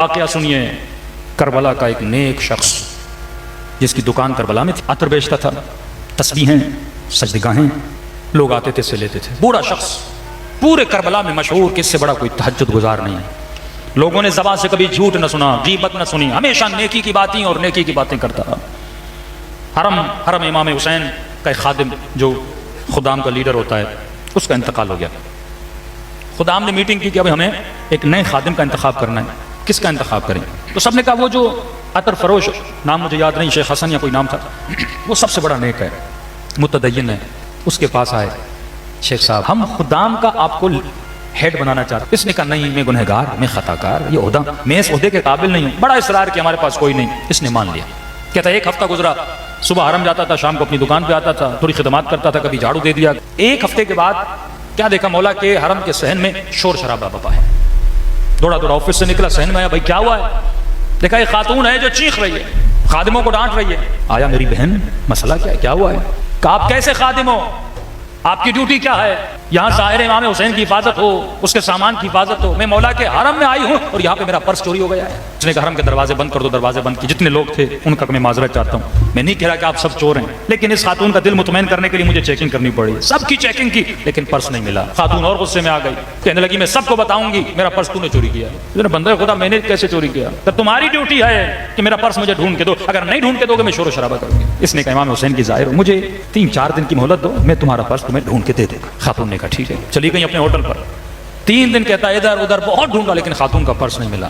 واقعہ سنیے کربلا کا ایک نیک شخص جس کی دکان کربلا میں تھی، عطر بیچتا تھا، تسبیحیں، سجدگاہیں، لوگ آتے تھے، سے لیتے تھے. بوڑھا شخص پورے کربلا میں مشہور کہ اس سے بڑا کوئی تہجد گزار نہیں ہے. لوگوں نے زبان سے کبھی جھوٹ نہ سنا، غیبت نہ سنی، ہمیشہ نیکی کی باتیں اور نیکی کی باتیں کرتا رہا. حرم امام حسین کا ایک خادم جو خدام کا لیڈر ہوتا ہے، اس کا انتقال ہو گیا. خدام نے میٹنگ کی کہ اب ہمیں ایک نئے خادم کا انتخاب کرنا ہے، کس کا انتخاب کریں؟ تو سب نے کہا وہ جو عطر فروش، نام مجھے یاد نہیں، شیخ حسن یا کوئی نام تھا، وہ سب سے بڑا نیک ہے، متدین ہے. اس کے پاس آئے، شیخ صاحب ہم خدام کا آپ کو ہیڈ بنانا چاہتے. اس نے کہا نہیں، میں گنہگار، میں خطا کار، یہ عہدہ میں اس عہدے کے قابل نہیں ہوں. بڑا اصرار کہ ہمارے پاس کوئی نہیں. اس نے مان لیا. کہتا ایک ہفتہ گزرا، صبح حرم جاتا تھا، شام کو اپنی دکان پہ آتا تھا، تھوڑی خدمات کرتا تھا، کبھی جھاڑو دے دیا. ایک ہفتے کے بعد کیا دیکھا مولا کہ حرم کے صحن میں شور شرابہ بپا ہے. دوڑا دوڑا آفس سے نکلا، صحن میں آیا، بھائی کیا ہوا ہے؟ دیکھا ایک خاتون ہے جو چیخ رہی ہے، خادموں کو ڈانٹ رہی ہے. آیا میری بہن، مسئلہ کیا ہے، کیا ہوا ہے؟ کہ آپ کیسے خادم ہو؟ آپ کی ڈیوٹی کیا ہے؟ یہاں ظاہر امام حسین کی حفاظت ہو، اس کے سامان کی حفاظت ہو. میں مولا کے حرم میں آئی ہوں اور یہاں پہ میرا پرس چوری ہو گیا ہے. اس نے کہا حرم کے دروازے بند کر دو. دروازے بند کی. جتنے لوگ تھے ان کا میں معذرت چاہتا ہوں. میں نہیں کہہ رہا کہ آپ سب چور ہیں، لیکن اس خاتون کا دل مطمئن کرنے کے لیے مجھے چیکنگ کرنی پڑی. سب کی چیکنگ کی لیکن پرس نہیں ملا. خاتون اور غصے میں آ گئی، کہنے لگی میں سب کو بتاؤں گی میرا پرس تو نے چوری کیا. بندہ خدا میں نے کیسے چوری کیا؟ تو تمہاری ڈیوٹی ہے کہ میرا پرس مجھے ڈھونڈ کے دو، اگر نہیں ڈھونڈ کے دو گے میں شور و شرابہ کروں گی. اس نے کہا امام حسین کی ظاہر ہو، مجھے 3-4 دن کی مہلت دو، میں تمہارا پرس تمہیں ڈھونڈ کے دے دوں گا. خاتون نے کہا ٹھیک ہے. چلی گئی اپنے ہوٹل پر. 3 دن کہتا ادھر ادھر بہت ڈھونڈا لیکن خاتون کا پرس نہیں ملا.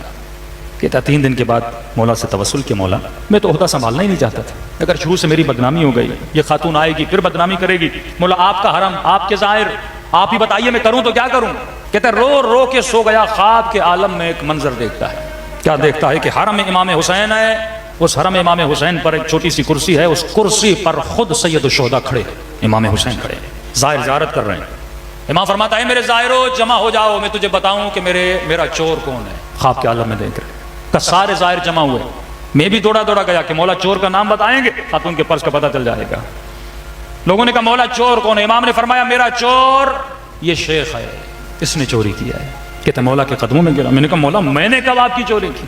کہتا 3 دن کے بعد مولا سے توسل کے مولا میں تو عہدہ سنبھالنا ہی نہیں چاہتا تھا، اگر شروع سے میری بدنامی ہو گئی، یہ خاتون آئے گی پھر بدنامی کرے گی. مولا آپ کا حرم، آپ کے ظاہر، آپ ہی بتائیے میں کروں تو کیا کروں؟ کہتا رو رو کے سو گیا. خواب کے عالم میں ایک منظر دیکھتا ہے. کیا دیکھتا ہے کہ حرم امام حسین ہے، اس حرم امام حسین پر ایک چھوٹی سی کرسی ہے، اس کرسی پر خود سید الشہداء کھڑے، امام حسین کھڑے، ظاہر زیارت کر رہے ہیں. امام فرماتا ہے میرے ظاہرو جمع ہو جاؤ، میں تجھے بتاؤں کہ میرا چور کون ہے. خواب کے عالم میں دیکھ رہے کہ سارے ظاہر جمع ہوئے. میں بھی دوڑا دوڑا گیا کہ مولا چور کا نام بتائیں گے، خاتون کے پرس کا پتہ چل جائے گا. لوگوں نے کہا مولا چور کون ہے؟ امام نے فرمایا میرا چور یہ شیخ ہے، اس نے چوری کیا ہے. کہتے مولا کے قدموں میں گرا. میں نے کہا مولا میں نے کب آپ کی چوری کی؟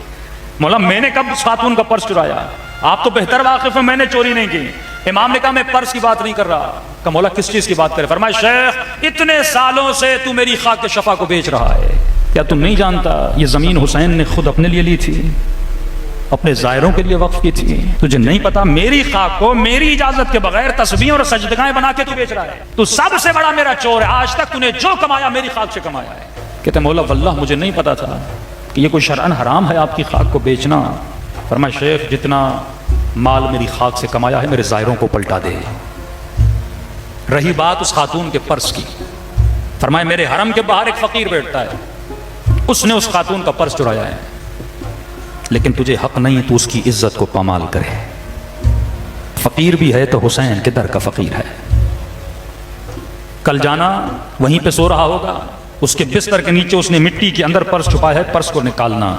مولا میں نے کب خاتون کا پرس چرایا؟ آپ تو بہتر واقف ہیں، میں نے چوری نہیں کی. امام نے کہا میں پرس کی بات نہیں کر رہا. کہ مولا کس چیز کی بات کرے؟ فرمایا شیخ اتنے سالوں سے تو میری خاک شفا کو بیچ رہا ہے، کیا تم نہیں جانتا یہ زمین حسین نے خود اپنے لیے لی تھی، اپنے زائروں کے لیے وقف کی تھی؟ تجھے نہیں پتا میری خاک کو میری اجازت کے بغیر تسبیح اور سجدگاہیں بنا کے تو بیچ رہا ہے. تو سب سے بڑا میرا چور ہے، آج تک تو نے جو کمایا میری خاک سے کمایا ہے. کہتے مولا واللہ مجھے نہیں پتا تھا کہ یہ کوئی شرعن حرام ہے آپ کی خاک کو بیچنا. فرمایا شیخ جتنا مال میری خاک سے کمایا ہے میرے زائروں کو پلٹا دے. رہی بات اس خاتون کے پرس کی، فرمایا میرے حرم کے باہر ایک فقیر بیٹھتا ہے، اس نے اس خاتون کا پرس چرایا ہے، لیکن تجھے حق نہیں تو اس کی عزت کو پامال کرے. فقیر بھی ہے تو حسین کے در کا فقیر ہے. کل جانا وہیں پہ سو رہا ہوگا، اس کے بستر کے نیچے اس نے مٹی کے اندر پرس چھپایا ہے، پرس کو نکالنا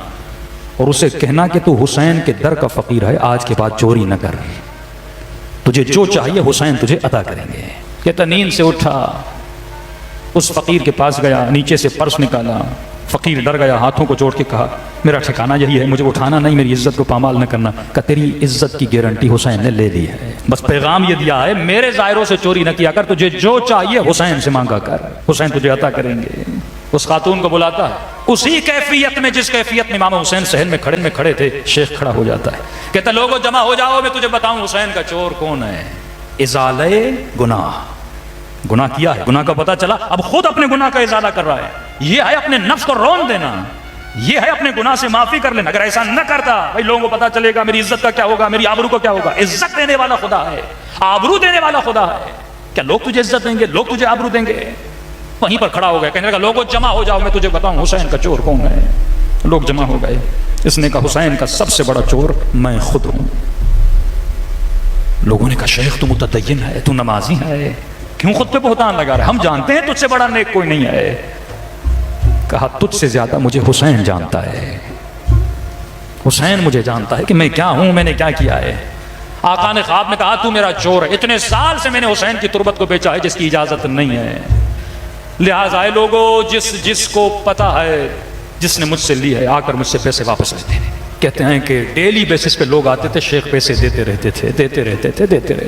اور اسے کہنا کہ تو حسین کے در کا فقیر ہے، آج کے بعد چوری نہ کر، تجھے جو چاہیے حسین تجھے عطا کریں گے. کہتا نیند سے اٹھا، اس فقیر کے پاس گیا، نیچے سے پرس نکالا. فقیر ڈر گیا، ہاتھوں کو جوڑ کے کہا میرا ٹھکانہ یہی ہے، مجھے اٹھانا نہیں، میری عزت کو پامال نہ کرنا. کہ تیری عزت کی گارنٹی حسین نے لے لی ہے، بس پیغام یہ دیا ہے میرے ظاہروں سے چوری نہ کیا کر، تجھے جو چاہیے حسین سے مانگا کر، حسین تجھے عطا کریں گے. اس خاتون کو بلاتا ہے، اسی کیفیت میں جس کیفیت میں امام حسین صحن میں کھڑے تھے، شیخ کھڑا ہو جاتا ہے. کہتا لوگوں جمع ہو جاؤ، میں تجھے بتاؤں حسین کا چور کون ہے. ازالہ گناہ کیا ہے، گناہ کا پتہ چلا، اب خود اپنے گناہ کا ازالہ کر رہا ہے. یہ ہے اپنے نفس کو رون دینا، یہ ہے اپنے گناہ سے معافی کر لینا. اگر ایسا نہ کرتا بھائی لوگوں کو پتہ چلے گا میری عزت کا کیا ہوگا، میری آبرو کو کیا ہوگا. عزت دینے والا خدا ہے، آبرو دینے والا خدا ہے. کیا لوگ تجھے عزت دیں گے، لوگ تجھے آبرو دیں گے؟ وہیں پر کھڑا ہو گیا، کہنے لگا لوگوں جمع ہو جاؤ، میں تجھے بتاؤں حسین کا چور کون ہے. لوگ جمع ہو گئے. اس نے کہا حسین کا سب سے بڑا چور میں خود ہوں. لوگوں نے کہا شیخ تو متدین ہے، تو نمازی ہے، کیوں خود پہ بہتان لگا رہا ہے؟ ہم جانتے ہیں تجھ سے بڑا نیک کوئی نہیں ہے. کہا تجھ سے زیادہ مجھے حسین جانتا ہے، حسین مجھے جانتا ہے کہ میں کیا ہوں، میں نے کیا کیا ہے. آقا نے خواب میں کہا تو میرا چور ہے، اتنے سال سے میں نے حسین کی تربت کو بیچا ہے جس کی اجازت نہیں ہے. لہٰذا لوگوں جس کو پتہ ہے جس نے مجھ سے لی ہے آ کر مجھ سے پیسے واپس لیتے ہیں۔ کہتے ہیں کہ ڈیلی بیسس پہ لوگ آتے تھے، شیخ پیسے دیتے رہتے تھے، دیتے رہتے تھے، دیتے رہتے